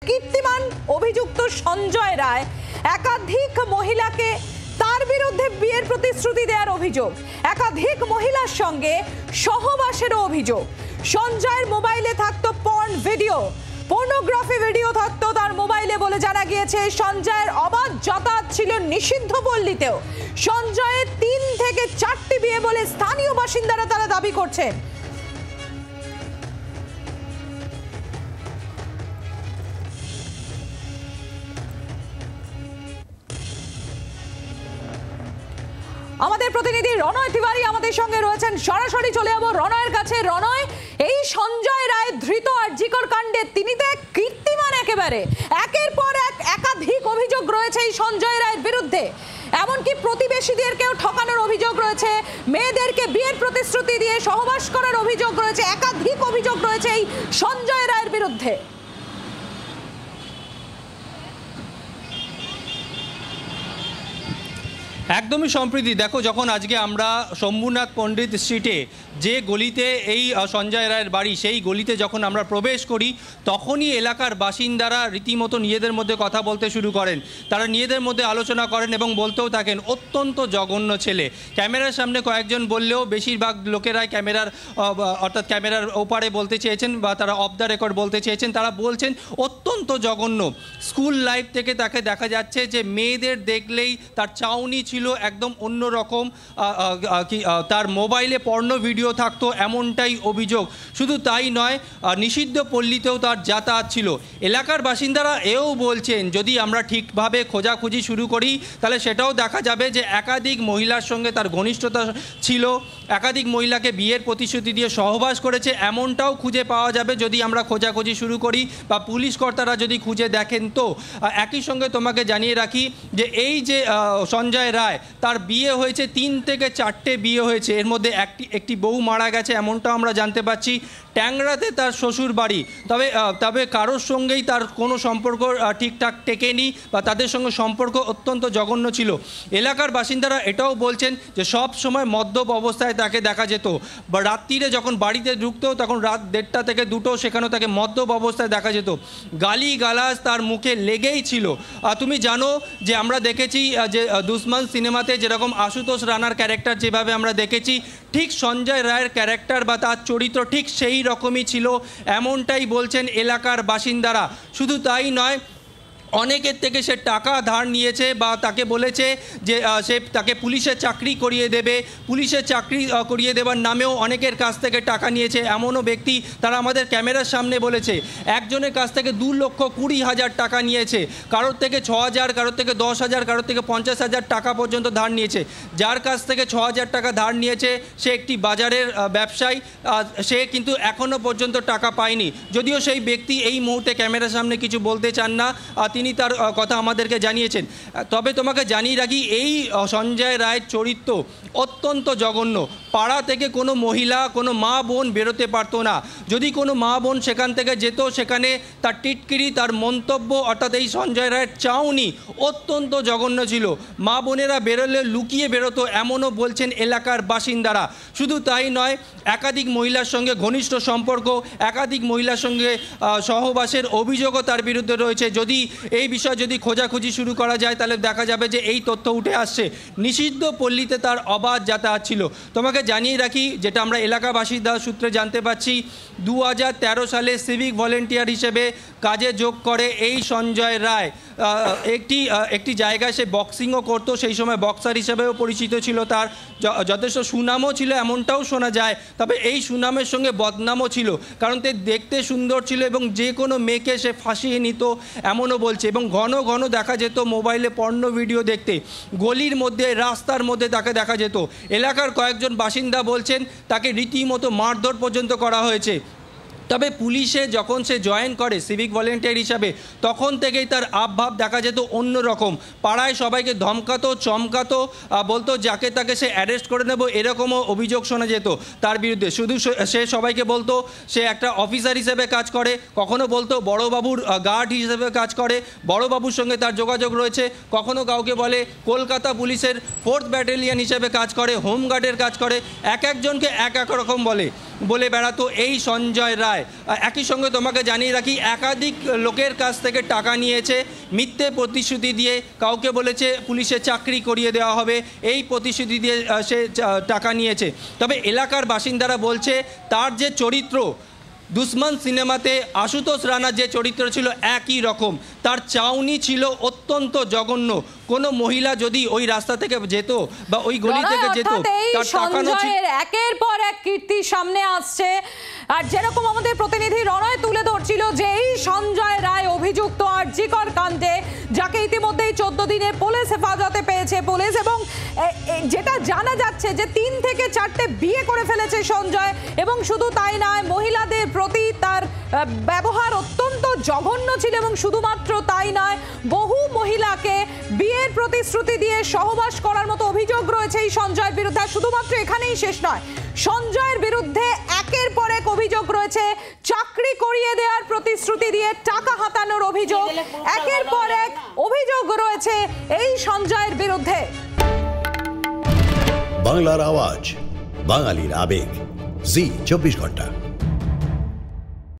কীর্তিমান অভিযুক্ত সঞ্জয় রায় একাধিক মহিলাকে তার বিরুদ্ধে বিয়ের প্রতিশ্রুতি দেওয়ার অভিযোগ, একাধিক মহিলার সঙ্গে সহবাসেরও অভিযোগ। সঞ্জয়ের মোবাইলে থাকতো পর্নোগ্রাফি ভিডিও থাকতো তার মোবাইলে বলে জানা গিয়েছে। সঞ্জয়ের অবাধ যাতায়াত ছিল নিষিদ্ধ পল্লীতেও। সঞ্জয়ের 3 থেকে 4টি বিয়ে বলে স্থানীয় বাসিন্দারা তারা দাবি করছেন। আমাদের প্রতিনিধি রণয় তিওয়ারি আমাদের সঙ্গে রয়েছেন, সরাসরি চলে যাব রণয়ের কাছে। রণয়, এই সঞ্জয় রায় ধৃত আরজিকর কাণ্ডে তিনি তো এক কীর্তিমান, একেবারে একের পর এক একাধিক অভিযোগ রয়েছে এই সঞ্জয় রায়ের বিরুদ্ধে। এমনকি প্রতিবেশীদেরকেও ঠকানোর অভিযোগ রয়েছে, মেয়েদেরকে বিয়ের প্রতিশ্রুতি দিয়ে সহবাস করার অভিযোগ রয়েছে, একাধিক অভিযোগ রয়েছে এই সঞ্জয় রায়ের বিরুদ্ধে। একদমই সম্প্রীতি, দেখো যখন আজকে আমরা শম্ভুনাথ পণ্ডিত স্ট্রিটে যে গলিতে এই সঞ্জয় রায়ের বাড়ি, সেই গলিতে যখন আমরা প্রবেশ করি তখনই এলাকার বাসিন্দারা রীতিমতো নিজেদের মধ্যে কথা বলতে শুরু করেন। তারা নিজেদের মধ্যে আলোচনা করেন এবং বলতেও থাকেন অত্যন্ত জঘন্য ছেলে। ক্যামেরার সামনে কয়েকজন বললেও বেশিরভাগ লোকেরাই ক্যামেরার ওপারে বলতে চেয়েছেন বা তারা অফ দ্য রেকর্ড বলতে চেয়েছেন। তারা বলছেন অত্যন্ত জঘন্য। স্কুল লাইফ থেকে তাকে দেখা যাচ্ছে যে মেয়েদের দেখলেই তার চাউনি ছিল একদম অন্যরকম, তার মোবাইলে পর্নো ভিডিও থাকতো এমনটাই অভিযোগ। শুধু তাই নয়, নিষিদ্ধ পল্লীতেও তার যাতায়াত ছিল। এলাকার বাসিন্দারা এও বলছেন যদি আমরা ঠিকভাবে খোঁজাখুঁজি শুরু করি তাহলে সেটাও দেখা যাবে যে একাধিক মহিলার সঙ্গে তার ঘনিষ্ঠতা ছিল, একাধিক মহিলাকে বিয়ের প্রতিশ্রুতি দিয়ে সহবাস করেছে এমনটাও খুঁজে পাওয়া যাবে যদি আমরা খোঁজাখুঁজি শুরু করি বা পুলিশ কর্তারা যদি খুঁজে দেখেন। তো একই সঙ্গে তোমাকে জানিয়ে রাখি যে এই যে সঞ্জয় রায়, তার বিয়ে হয়েছে 3 থেকে 4টে বিয়ে হয়েছে, এর মধ্যে একটি বউ মারা গেছে এমনটাও আমরা জানতে পারছি। ট্যাংরাতে তার শ্বশুর বাড়ি, তবে কারোর সঙ্গেই তার কোনো সম্পর্ক ঠিকঠাক টেকেনি বা তাদের সঙ্গে সম্পর্ক অত্যন্ত জঘন্য ছিল। এলাকার বাসিন্দারা এটাও বলছেন যে সব সময় মদ্যপ অবস্থায় তাকে দেখা যেত বা রাত্রিরে যখন বাড়িতে ঢুকতো তখন রাত 1:30 থেকে 2টো সেখানেও তাকে মদ্যপ অবস্থায় দেখা যেত। গালিগালাজ তার মুখে লেগেই ছিল। তুমি জানো যে আমরা দেখেছি যে দুশমন সিনেমাতে যেরকম আশুতোষ রানার ক্যারেক্টার যেভাবে আমরা দেখেছি, ঠিক সঞ্জয় রায়ের ক্যারেক্টার বা তার চরিত্র ঠিক সেই রকমই ছিল এমনটাই বলছেন এলাকার বাসিন্দারা। শুধু তাই নয়, অনেকের থেকে সে টাকা ধার নিয়েছে বা তাকে বলেছে যে সে তাকে পুলিশের চাকরি করিয়ে দেবে, পুলিশের চাকরি করিয়ে দেওয়ার নামেও অনেকের কাছ থেকে টাকা নিয়েছে এমনও ব্যক্তি তারা আমাদের ক্যামেরার সামনে বলেছে। একজনের কাছ থেকে 2,20,000 টাকা নিয়েছে, কারোর থেকে 6,000, কারোর থেকে 10,000, কারোর থেকে 50,000 টাকা পর্যন্ত ধার নিয়েছে। যার কাছ থেকে 6,000 টাকা ধার নিয়েছে সে একটি বাজারের ব্যবসায়ী, সে কিন্তু এখনও পর্যন্ত টাকা পায়নি। যদিও সেই ব্যক্তি এই মুহূর্তে ক্যামেরার সামনে কিছু বলতে চান না, তিনি তার কথা আমাদেরকে জানিয়েছেন। তবে তোমাকে জানিয়ে রাখি এই সঞ্জয় রায়ের চরিত্র অত্যন্ত জঘন্য। পাড়া থেকে কোনো মহিলা, কোনো মা বোন বেরোতে পারতো না। যদি কোনো মা বোন সেখান থেকে যেত, সেখানে তার টিটকিরি, তার মন্তব্য, অর্থাৎ এই সঞ্জয় রায়ের চাউনি অত্যন্ত জঘন্য ছিল। মা বোনেরা বেরোলে লুকিয়ে বেরোতো এমনও বলছেন এলাকার বাসিন্দারা। শুধু তাই নয়, একাধিক মহিলার সঙ্গে ঘনিষ্ঠ সম্পর্ক, একাধিক মহিলার সঙ্গে সহবাসের অভিযোগও তার বিরুদ্ধে রয়েছে। যদি এই বিষয়ে যদি খোঁজাখুঁজি শুরু করা যায় তাহলে দেখা যাবে যে এই তথ্য উঠে আসছে। নিষিদ্ধ পল্লীতে তার অবাধ যাতায়াত ছিল। তোমাকে জানিয়ে রাখি, যেটা আমরা এলাকাবাসীর সূত্রে জানতে পারছি, 2013 সালে সিভিক ভলেন্টিয়ার হিসেবে কাজে যোগ করে এই সঞ্জয় রায়। একটি জায়গায় সে বক্সিংও করতো, সেই সময় বক্সার হিসেবেও পরিচিত ছিল, তার যথেষ্ট সুনামও ছিল এমনটাও শোনা যায়। তবে এই সুনামের সঙ্গে বদনামও ছিল, কারণ সে দেখতে সুন্দর ছিল এবং যে কোনো মেয়েকে সে ফাঁসিয়ে নিত এমনও বলছে। এবং ঘন ঘন দেখা যেত মোবাইলে পর্নো ভিডিও দেখতে, গলির মধ্যে, রাস্তার মধ্যে তাকে দেখা যেত। এলাকার কয়েকজন বাসিন্দা বলছেন তাকে রীতিমতো মারধর পর্যন্ত করা হয়েছে। তবে পুলিশে যখন সে জয়েন করে সিভিক ভলেন্টিয়ার হিসাবে, তখন থেকেই তার আবভাব দেখা যেত অন্যরকম। পাড়ায় সবাইকে ধমকাতো, চমকাতো, বলতো যাকে তাকে সে অ্যারেস্ট করে নেব, এরকমও অভিযোগ শোনা যেত তার বিরুদ্ধে। শুধু সে সবাইকে বলতো সে একটা অফিসার হিসেবে কাজ করে, কখনো বলতো বড়োবাবুর গার্ড হিসেবে কাজ করে, বড়োবাবুর সঙ্গে তার যোগাযোগ রয়েছে, কখনো কাউকে বলে কলকাতা পুলিশের 4th ব্যাটালিয়ন হিসেবে কাজ করে, হোমগার্ডের কাজ করে, এক একজনকে এক এক রকম বলে। বলে বেড়াতো এই সঞ্জয় রায়। একই সঙ্গে তোমাকে জানিয়ে রাখি, একাধিক লোকের কাছ থেকে টাকা নিয়েছে, মিথ্যে প্রতিশ্রুতি দিয়ে কাউকে বলেছে পুলিশে চাকরি করিয়ে দেওয়া হবে, এই প্রতিশ্রুতি দিয়ে সে টাকা নিয়েছে। তবে এলাকার বাসিন্দারা বলছে তার যে চরিত্র, দুশ্মন সিনেমাতে আশুতোষ রানার যে চরিত্র ছিল একই রকম, তার চাউনি ছিল অত্যন্ত জঘন্য। কোনো মহিলা যদি ওই রাস্তা থেকে যেত বা ওই গলি থেকে যেত, তার তাকানো ছিল। একের পর এক কীর্তি সামনে আসছে, আর যেরকম আমাদের প্রতিনিধি রণয় তুলে ধরছিল যে এই সঞ্জয় রায় অভিযুক্ত আরজিকর কাণ্ডে, যাকে ইতিমধ্যেই 14 দিনে পুলিশ হেফাজতে পেয়েছে পুলিশ, এবং যেটা জানা যাচ্ছে যে 3 থেকে 4টে বিয়ে করে ফেলেছে সঞ্জয়, এবং শুধু তাই নয়, মহিলাদের প্রতি তার ব্যবহার অত্যন্ত জঘন্য ছিল, এবং শুধুমাত্র তাই নয়, বহু মহিলাকে বিয়ের প্রতিশ্রুতি দিয়ে সহবাস করার মতো অভিযোগ রয়েছে এই সঞ্জয়ের বিরুদ্ধে। শুধুমাত্র এখানেই শেষ নয়, সঞ্জয়ের বিরুদ্ধে একের পর এক অভিযোগ রয়েছে, চাকরি করিয়ে দেওয়ার প্রতিশ্রুতি দিয়ে টাকা হাতানোর অভিযোগ, একের পর এক অভিযোগ রয়েছে এই সঞ্জয়ের বিরুদ্ধে। বাংলার আওয়াজ, বাঙালির আবেগ, জি 24 ঘন্টা।